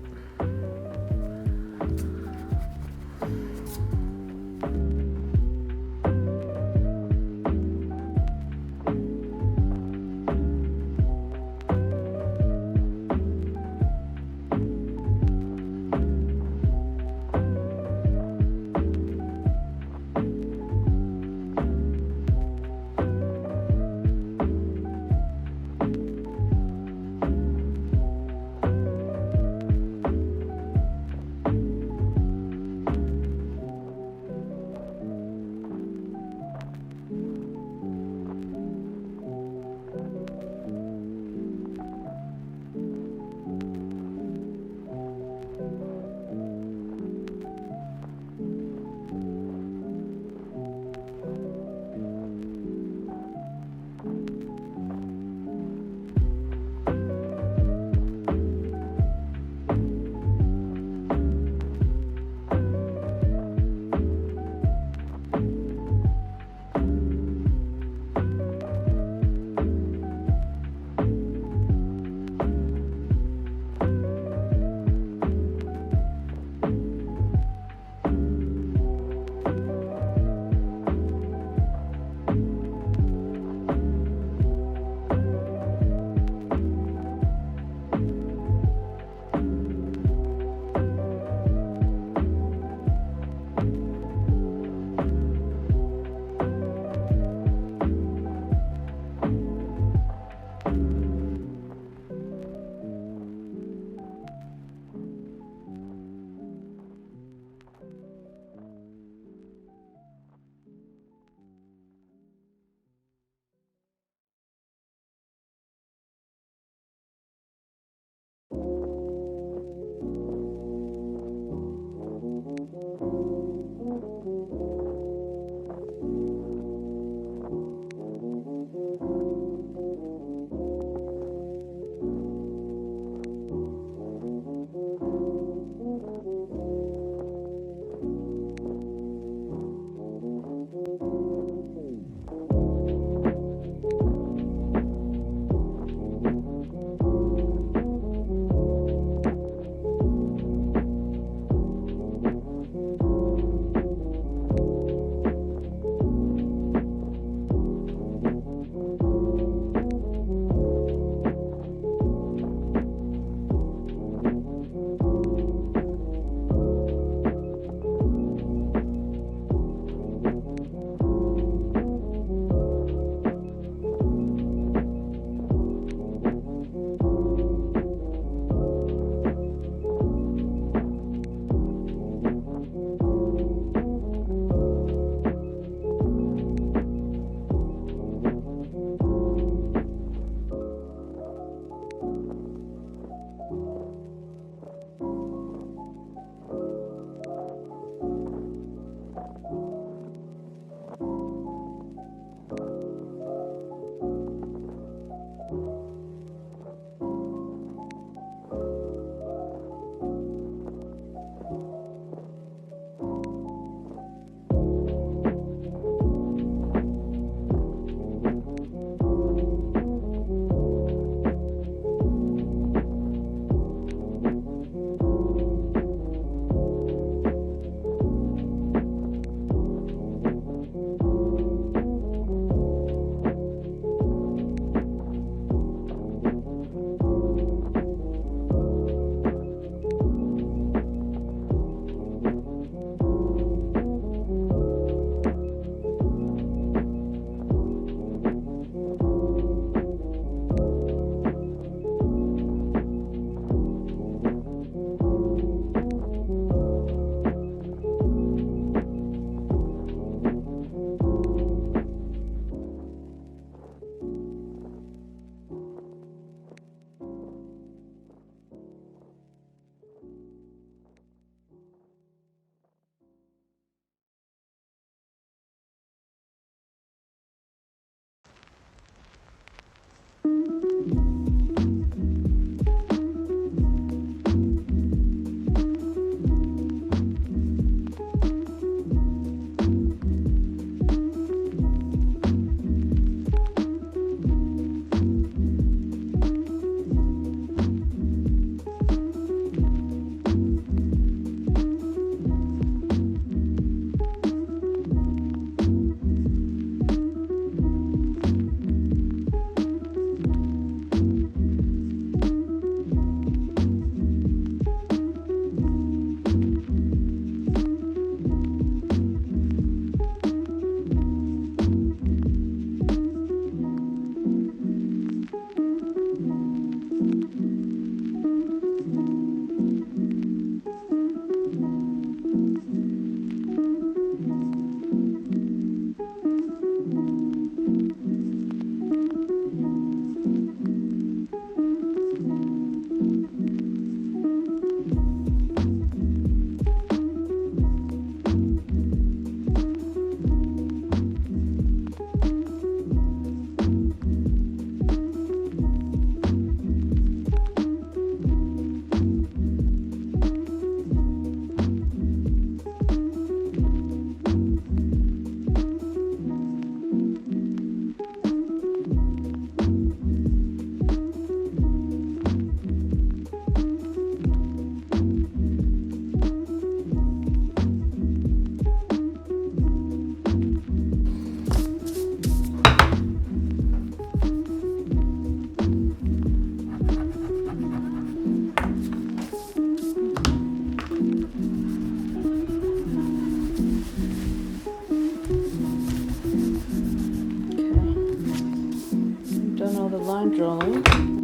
A: line drawing.